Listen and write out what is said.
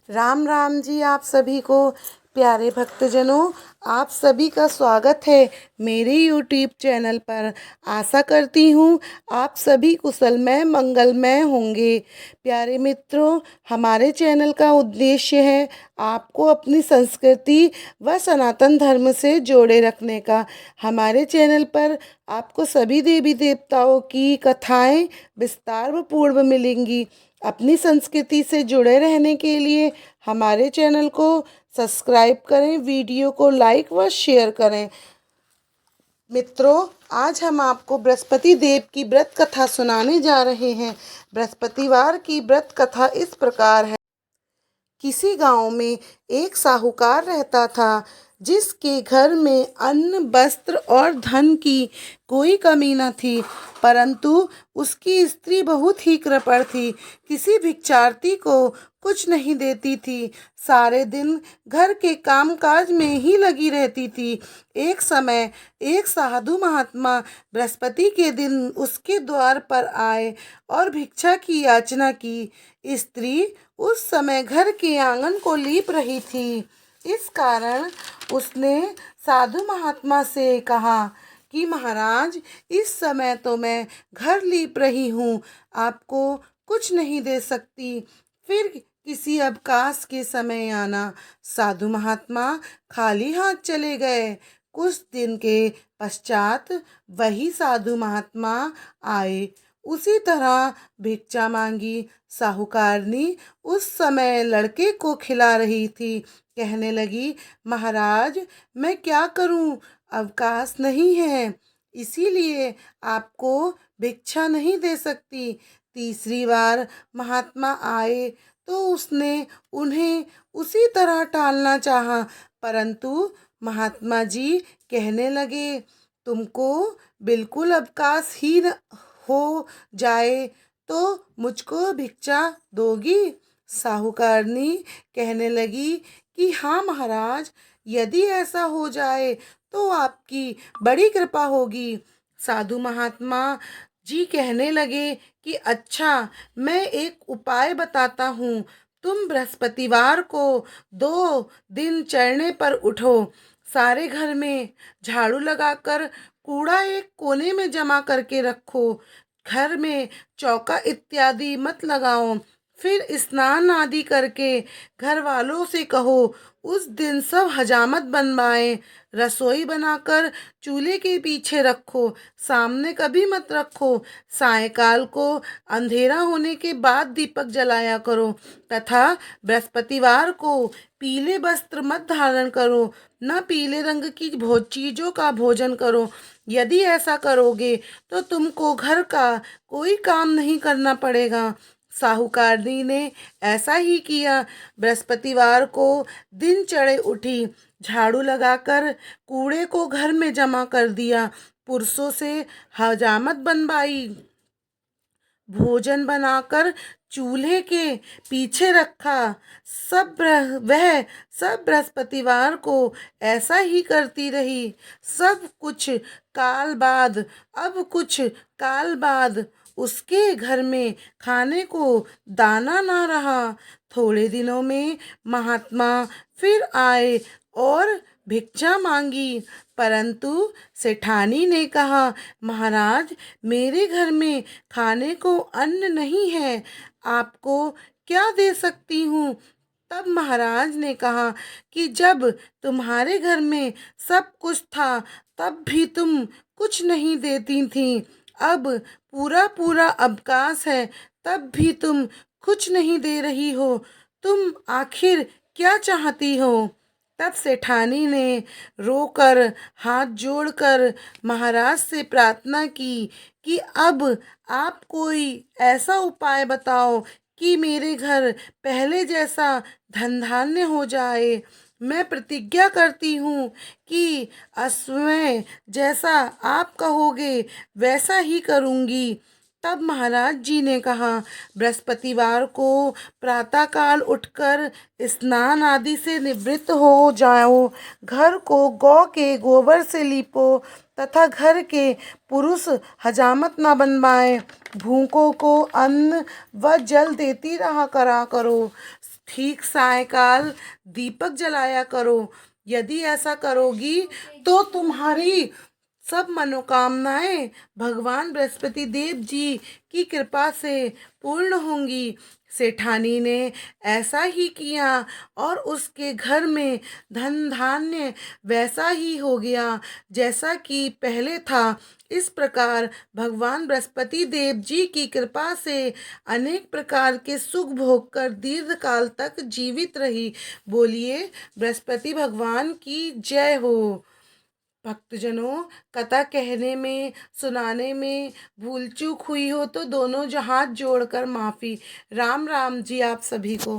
राम राम जी। आप सभी को, प्यारे भक्तजनों, आप सभी का स्वागत है मेरे यूट्यूब चैनल पर। आशा करती हूँ आप सभी कुशलमय मंगलमय होंगे। प्यारे मित्रों, हमारे चैनल का उद्देश्य है आपको अपनी संस्कृति व सनातन धर्म से जोड़े रखने का। हमारे चैनल पर आपको सभी देवी देवताओं की कथाएं विस्तार पूर्व मिलेंगी। अपनी संस्कृति से जुड़े रहने के लिए हमारे चैनल को सब्सक्राइब करें, वीडियो को लाइक व शेयर करें। मित्रों, आज हम आपको बृहस्पति देव की व्रत कथा सुनाने जा रहे हैं। बृहस्पतिवार की व्रत कथा इस प्रकार है। किसी गांव में एक साहूकार रहता था, जिसके घर में अन्न, वस्त्र और धन की कोई कमी न थी। परंतु उसकी स्त्री बहुत ही कृपण थी, किसी भिक्षार्थी को कुछ नहीं देती थी, सारे दिन घर के कामकाज में ही लगी रहती थी। एक समय एक साधु महात्मा बृहस्पति के दिन उसके द्वार पर आए और भिक्षा की याचना की। स्त्री उस समय घर के आंगन को लीप रही थी। इस कारण उसने साधु महात्मा से कहा कि महाराज, इस समय तो मैं घर लीप रही हूँ, आपको कुछ नहीं दे सकती, फिर किसी अवकाश के समय आना। साधु महात्मा खाली हाथ चले गए। कुछ दिन के पश्चात वही साधु महात्मा आए। उसी तरह भिक्षा मांगी। साहूकारनी उस समय लड़के को खिला रही थी। कहने लगी, महाराज, मैं क्या करूं, अवकाश नहीं है, इसीलिए आपको भिक्षा नहीं दे सकती। तीसरी बार महात्मा आए तो उसने उन्हें उसी तरह टालना चाहा, परंतु महात्मा जी कहने लगे, तुमको बिल्कुल अवकाश ही न हो जाए तो मुझको भिक्षा दोगी? साहूकारनी कहने लगी कि हाँ महाराज, यदि ऐसा हो जाए तो आपकी बड़ी कृपा होगी। साधु महात्मा जी कहने लगे कि अच्छा, मैं एक उपाय बताता हूँ। तुम बृहस्पतिवार को 2 दिन चढ़ने पर उठो, सारे घर में झाड़ू लगाकर कूड़ा एक कोने में जमा करके रखो, घर में चौका इत्यादि मत लगाओ। फिर स्नान आदि करके घर वालों से कहो उस दिन सब हजामत बनवाएं। रसोई बनाकर चूल्हे के पीछे रखो, सामने कभी मत रखो। सायंकाल को अंधेरा होने के बाद दीपक जलाया करो, तथा बृहस्पतिवार को पीले वस्त्र मत धारण करो, न पीले रंग की चीज़ों का भोजन करो। यदि ऐसा करोगे तो तुमको घर का कोई काम नहीं करना पड़ेगा। साहूकारनी ने ऐसा ही किया। बृहस्पतिवार को दिन चढ़े उठी, झाड़ू लगाकर कूड़े को घर में जमा कर दिया, पुरुषों से हजामत बनवाई, भोजन बनाकर चूल्हे के पीछे रखा। वह सब बृहस्पतिवार को ऐसा ही करती रही। अब कुछ काल बाद उसके घर में खाने को दाना ना रहा। थोड़े दिनों में महात्मा फिर आए और भिक्षा मांगी, परंतु सेठानी ने कहा, महाराज, मेरे घर में खाने को अन्न नहीं है, आपको क्या दे सकती हूँ? तब महाराज ने कहा कि जब तुम्हारे घर में सब कुछ था तब भी तुम कुछ नहीं देती थी, अब पूरा पूरा अवकाश है तब भी तुम कुछ नहीं दे रही हो, तुम आखिर क्या चाहती हो? तब सेठानी ने रोकर हाथ जोड़कर महाराज से प्रार्थना की कि अब आप कोई ऐसा उपाय बताओ कि मेरे घर पहले जैसा धन धान्य हो जाए। मैं प्रतिज्ञा करती हूँ कि असमय जैसा आप कहोगे वैसा ही करूँगी। तब महाराज जी ने कहा, बृहस्पतिवार को प्रातःकाल उठकर स्नान आदि से निवृत्त हो जाओ, घर को गौ के गोबर से लीपो, तथा घर के पुरुष हजामत न बनवाएं। भूखों को अन्न व जल देती रहा करा करो। ठीक सायंकाल दीपक जलाया करो। यदि ऐसा करोगी तो तुम्हारी सब मनोकामनाएं भगवान बृहस्पति देव जी की कृपा से पूर्ण होंगी। सेठानी ने ऐसा ही किया और उसके घर में धन धान्य वैसा ही हो गया जैसा कि पहले था। इस प्रकार भगवान बृहस्पति देव जी की कृपा से अनेक प्रकार के सुख भोग कर दीर्घ काल तक जीवित रही। बोलिए बृहस्पति भगवान की जय हो। भक्तजनों, कथा कहने में सुनाने में भूल चूक हुई हो तो दोनों हाथ जोड़कर माफ़ी। राम राम जी आप सभी को।